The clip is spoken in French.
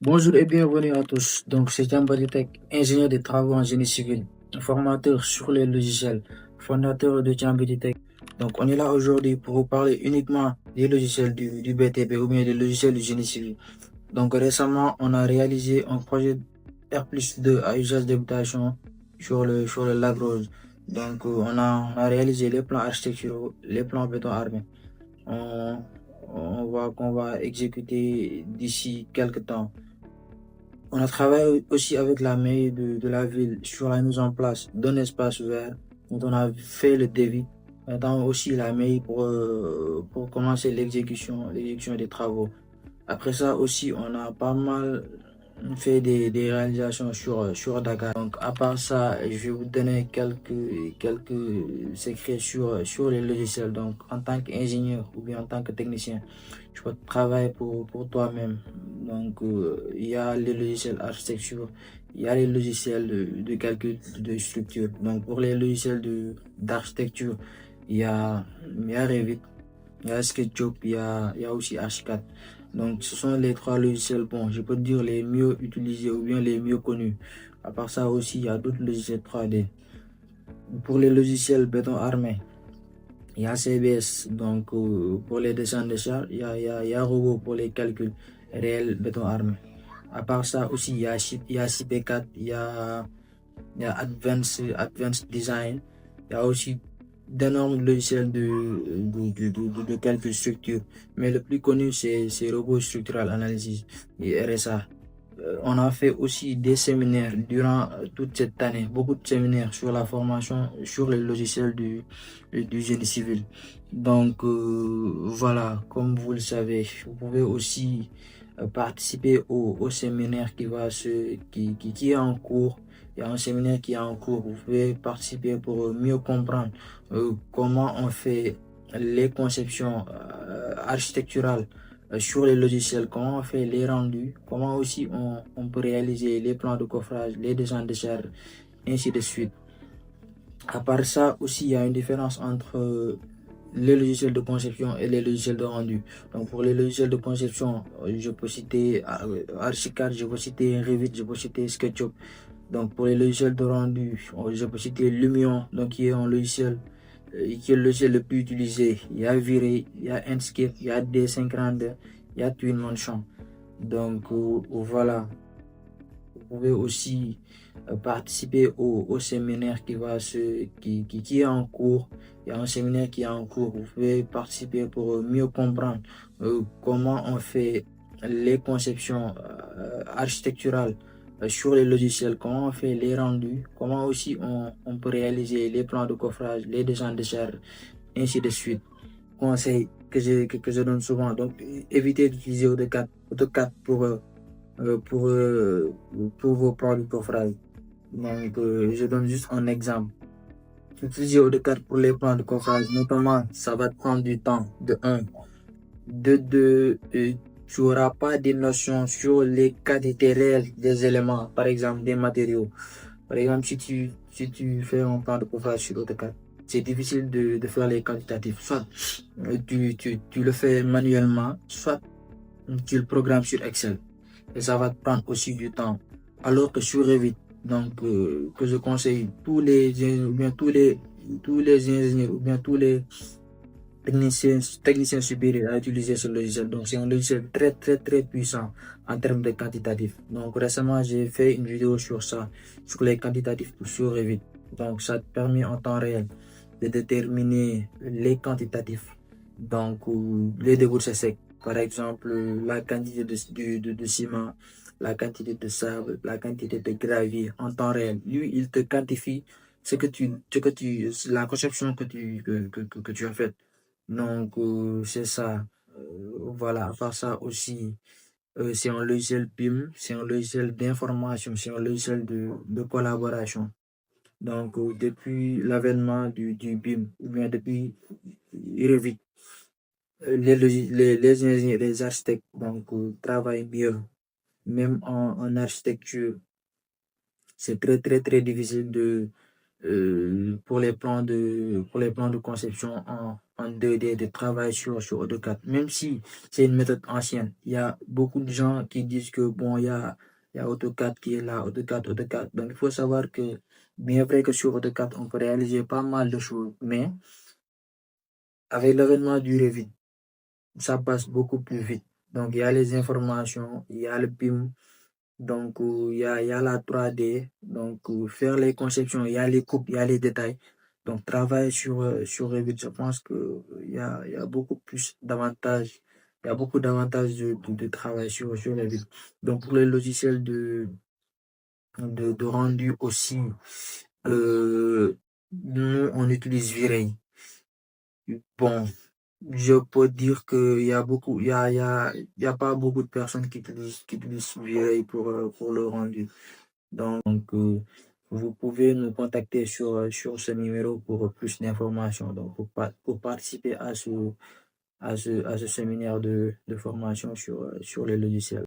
Bonjour et bienvenue à tous. Donc, c'est Jean Tech, ingénieur des travaux en génie civil, formateur sur les logiciels, fondateur de Jean Tech. Donc, on est là aujourd'hui pour vous parler uniquement des logiciels du BTP ou bien des logiciels du génie civil. Donc, récemment, on a réalisé un projet R+2 à usage d'habitation sur le lac Rose. Donc, on a réalisé les plans architecturaux, les plans béton armé. On, qu'on va exécuter d'ici quelques temps. On a travaillé aussi avec la mairie de la ville sur la mise en place d'un espace vert dont on a fait le devis. Maintenant aussi la mairie pour commencer l'exécution des travaux. Après ça aussi, on a pas mal fait des réalisations sur Dakar. Donc, à part ça, je vais vous donner quelques secrets sur les logiciels. Donc, en tant qu'ingénieur ou bien en tant que technicien, tu peux travailler pour toi-même. Donc, il y a les logiciels architecture, il y a les logiciels de calcul de structure. Donc, pour les logiciels d'architecture, il y a Revit, il y a SketchUp, il y a aussi Archicad. Donc, ce sont les trois logiciels, bon, je peux dire les mieux utilisés ou bien les mieux connus. À part ça aussi, il y a d'autres logiciels 3D. Pour les logiciels béton armé, il y a CBS, donc pour les dessins de chars, il y a Robot pour les calculs réels béton armé. À part ça aussi, il y a CP4, il y a Advanced Design, il y a aussi d'énormes logiciels de calcul structure. Mais le plus connu, c'est Robot Structural Analysis et RSA. On a fait aussi des séminaires durant toute cette année, beaucoup de séminaires sur la formation, sur les logiciels du génie civil. Donc voilà, comme vous le savez, vous pouvez aussi participer au séminaire qui est en cours. Il y a un séminaire qui est en cours. Vous pouvez participer pour mieux comprendre comment on fait les conceptions architecturales sur les logiciels, comment on fait les rendus, comment aussi on peut réaliser les plans de coffrage, les dessins de serre, ainsi de suite. À part ça aussi, il y a une différence entre les logiciels de conception et les logiciels de rendu. Donc pour les logiciels de conception, je peux citer Archicad, je peux citer Revit, je peux citer SketchUp. Donc pour les logiciels de rendu, je peux citer Lumion, donc qui est le logiciel le plus utilisé. Il y a Viré, il y a Enscape, il y a D532, il y a Twinmotion. Donc voilà, vous pouvez aussi participer au séminaire qui est en cours. Il y a un séminaire qui est en cours. Vous pouvez participer pour mieux comprendre comment on fait les conceptions architecturales sur les logiciels, comment on fait les rendus, comment aussi on peut réaliser les plans de coffrage, les dessins de serre, ainsi de suite. Conseil que je donne souvent. Donc, évitez d'utiliser AutoCAD pour, euh, pour vos plans de coffrage. Donc, je donne juste un exemple. Utiliser AutoCAD pour les plans de coffrage, notamment, ça va te prendre du temps, de un. De deux, tu n'auras pas de notion sur les quantités réelles des éléments, par exemple des matériaux. Par exemple, si tu fais un plan de coffrage sur AutoCAD, c'est difficile de faire les quantitatifs. Soit tu le fais manuellement, soit tu le programmes sur Excel. Et ça va te prendre aussi du temps. Alors que sur Revit, donc que je conseille tous les ingénieurs ou bien tous les techniciens supérieurs à utiliser ce logiciel. Donc c'est un logiciel très très très puissant en termes de quantitatif. Donc récemment j'ai fait une vidéo sur ça, sur les quantitatifs sur Revit. Donc ça te permet en temps réel de déterminer les quantitatifs. Donc les débouchés secs. Par exemple, la quantité de ciment, la quantité de sable, la quantité de gravier en temps réel. Lui, il te quantifie la conception que tu as faite. Donc, c'est ça. Voilà, à part ça aussi, c'est un logiciel BIM, c'est un logiciel d'information, c'est un logiciel de collaboration. Donc, depuis l'avènement du BIM, ou bien depuis Revit, les ingénieurs, les architectes donc, travaillent mieux. Même en architecture, c'est très, très, très difficile pour les plans de conception en 2D, de travail sur AutoCAD. Même si c'est une méthode ancienne, il y a beaucoup de gens qui disent que bon, il y a AutoCAD qui est là, AutoCAD. Donc, il faut savoir que, bien vrai que sur AutoCAD, on peut réaliser pas mal de choses, mais avec l'avènement du Revit, ça passe beaucoup plus vite. Donc, il y a les informations, il y a le BIM, donc il y a la 3D, donc faire les conceptions, il y a les coupes, il y a les détails. Donc, travailler sur Revit, je pense que il y a beaucoup plus d'avantages. Il y a beaucoup d'avantages de travail sur Revit. Donc, pour les logiciels de rendu aussi, nous, on utilise V-Ray. Bon, je peux dire qu'il y a beaucoup, il y a pas beaucoup de personnes qui utilisent V-Ray pour le rendu. Donc, vous pouvez nous contacter sur ce numéro pour plus d'informations. Donc, pour participer à ce séminaire de formation sur les logiciels.